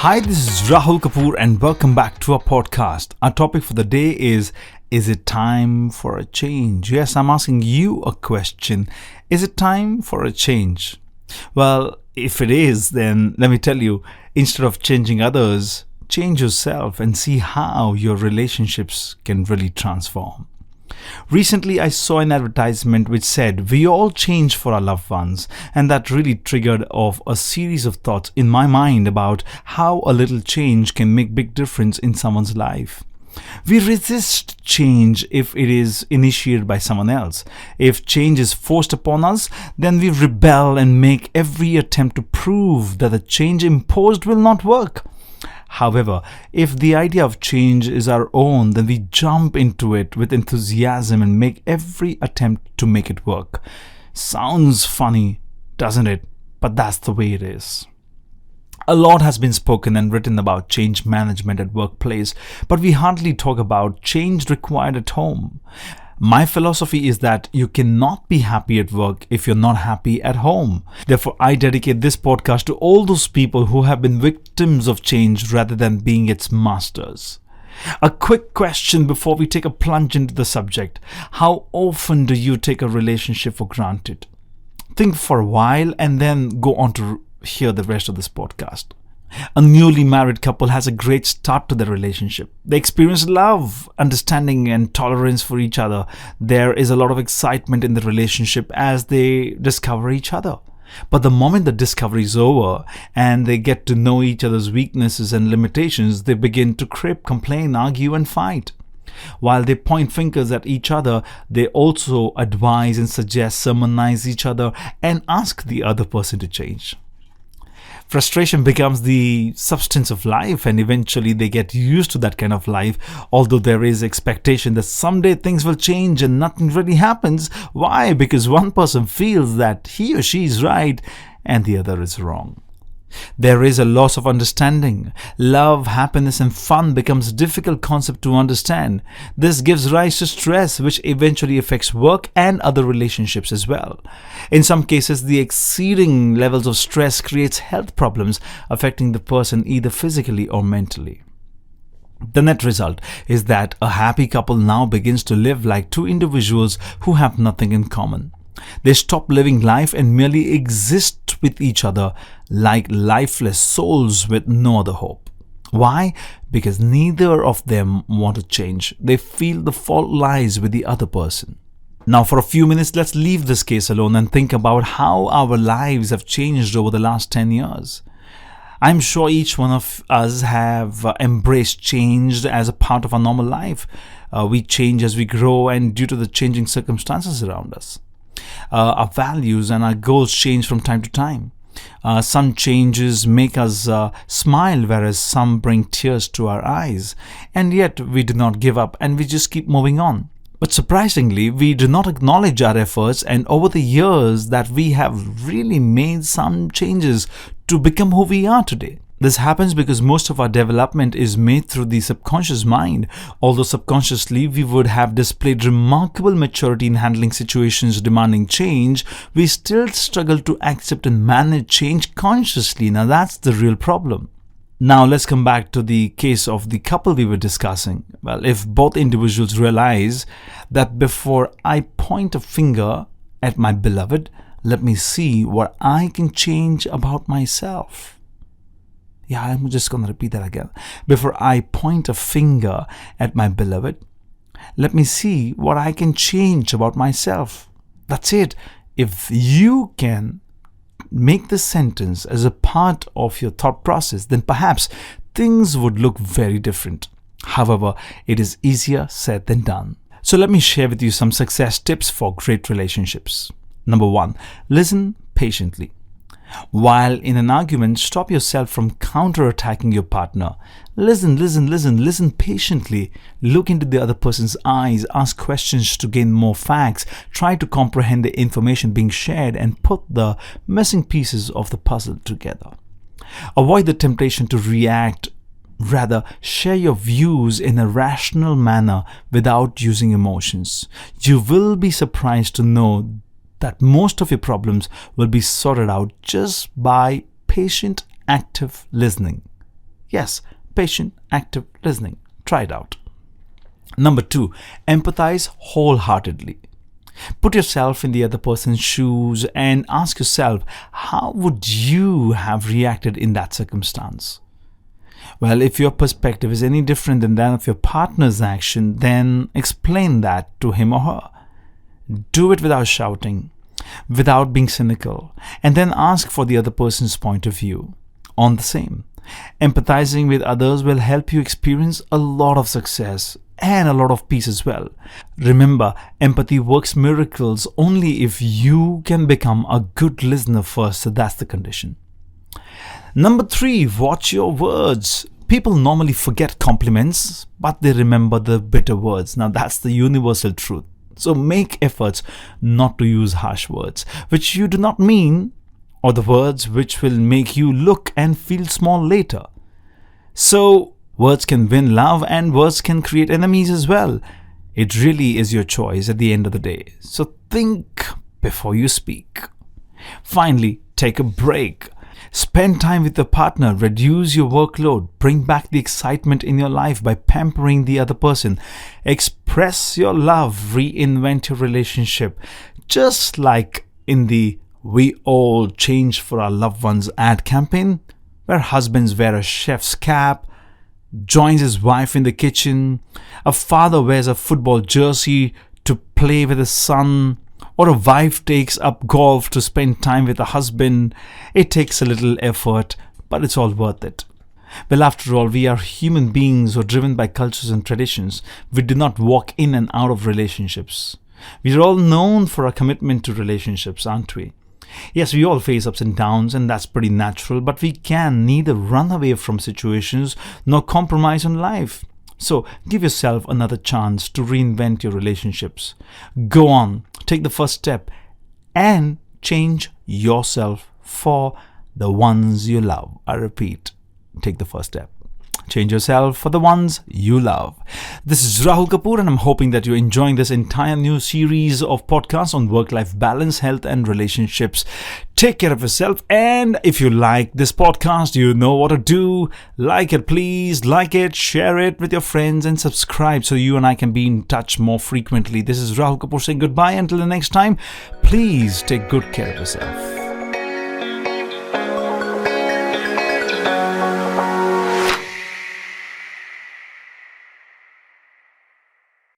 Hi, this is Rahul Kapoor and welcome back to our podcast. Our topic for the day is it time for a change? Yes, I'm asking you a question. Is it time for a change? Well, if it is, then let me tell you, instead of changing others, change yourself and see how your relationships can really transform. Recently, I saw an advertisement which said, "We all change for our loved ones," and that really triggered off a series of thoughts in my mind about how a little change can make big difference in someone's life. We resist change if it is initiated by someone else. If change is forced upon us, then we rebel and make every attempt to prove that the change imposed will not work. However, if the idea of change is our own, then we jump into it with enthusiasm and make every attempt to make it work. Sounds funny, doesn't it? But that's the way it is. A lot has been spoken and written about change management at workplace, but we hardly talk about change required at home. My philosophy is that you cannot be happy at work if you're not happy at home. Therefore, I dedicate this podcast to all those people who have been victims of change rather than being its masters. A quick question before we take a plunge into the subject. How often do you take a relationship for granted? Think for a while and then go on to hear the rest of this podcast. A newly married couple has a great start to their relationship. They experience love, understanding, and tolerance for each other. There is a lot of excitement in the relationship as they discover each other. But the moment the discovery is over and they get to know each other's weaknesses and limitations, they begin to crib, complain, argue, and fight. While they point fingers at each other, they also advise and suggest, sermonize each other, and ask the other person to change. Frustration becomes the substance of life, and eventually they get used to that kind of life. Although there is expectation that someday things will change and nothing really happens. Why? Because one person feels that he or she is right and the other is wrong. There is a loss of understanding. Love, happiness, and fun becomes a difficult concept to understand. This gives rise to stress, which eventually affects work and other relationships as well. In some cases, the exceeding levels of stress creates health problems affecting the person either physically or mentally. The net result is that a happy couple now begins to live like two individuals who have nothing in common. They stop living life and merely exist with each other like lifeless souls with no other hope. Why? Because neither of them want to change. They feel the fault lies with the other person. Now, for a few minutes, let's leave this case alone and think about how our lives have changed over the last 10 years. I'm sure each one of us have embraced change as a part of our normal life. We change as we grow and due to the changing circumstances around us. Our values and our goals change from time to time. Some changes make us smile, whereas some bring tears to our eyes. And yet we do not give up and we just keep moving on. But surprisingly, we do not acknowledge our efforts, and over the years that we have really made some changes to become who we are today. This happens because most of our development is made through the subconscious mind. Although subconsciously we would have displayed remarkable maturity in handling situations demanding change, we still struggle to accept and manage change consciously. Now that's the real problem. Now let's come back to the case of the couple we were discussing. Well, if both individuals realize that before I point a finger at my beloved, let me see what I can change about myself. Yeah, I'm just going to repeat that again. Before I point a finger at my beloved, let me see what I can change about myself. That's it. If you can make this sentence as a part of your thought process, then perhaps things would look very different. However, it is easier said than done. So let me share with you some success tips for great relationships. Number 1, listen patiently. While in an argument, stop yourself from counterattacking your partner. Listen patiently. Look into the other person's eyes, ask questions to gain more facts, try to comprehend the information being shared and put the missing pieces of the puzzle together. Avoid the temptation to react. Rather, share your views in a rational manner without using emotions. You will be surprised to know that most of your problems will be sorted out just by patient, active listening. Yes, patient, active listening. Try it out. Number 2, empathize wholeheartedly. Put yourself in the other person's shoes and ask yourself, how would you have reacted in that circumstance? Well, if your perspective is any different than that of your partner's action, then explain that to him or her. Do it without shouting, without being cynical, and then ask for the other person's point of view on the same. Empathizing with others will help you experience a lot of success and a lot of peace as well. Remember, empathy works miracles only if you can become a good listener first, so that's the condition. Number 3, watch your words. People normally forget compliments, but they remember the bitter words. Now that's the universal truth. So make efforts not to use harsh words, which you do not mean, or the words which will make you look and feel small later. So words can win love and words can create enemies as well. It really is your choice at the end of the day. So think before you speak. Finally, take a break. Spend time with your partner, reduce your workload, bring back the excitement in your life by pampering the other person. Express your love, reinvent your relationship. Just like in the "We All Change for Our Loved Ones" ad campaign, where husbands wear a chef's cap, joins his wife in the kitchen, a father wears a football jersey to play with his son, or a wife takes up golf to spend time with a husband. It takes a little effort, but it's all worth it. Well, after all, we are human beings who are driven by cultures and traditions. We do not walk in and out of relationships. We are all known for our commitment to relationships, aren't we? Yes, we all face ups and downs, and that's pretty natural, but we can neither run away from situations nor compromise on life. So give yourself another chance to reinvent your relationships. Go on, take the first step, and change yourself for the ones you love. I repeat, take the first step. Change yourself for the ones you love. This is Rahul Kapoor, and I'm hoping that you're enjoying this entire new series of podcasts on work-life balance, health, and relationships. Take care of yourself, and if you like this podcast, you know what to do. Like it, please. Like it, share it with your friends, and subscribe so you and I can be in touch more frequently. This is Rahul Kapoor saying goodbye until the next time. Please take good care of yourself.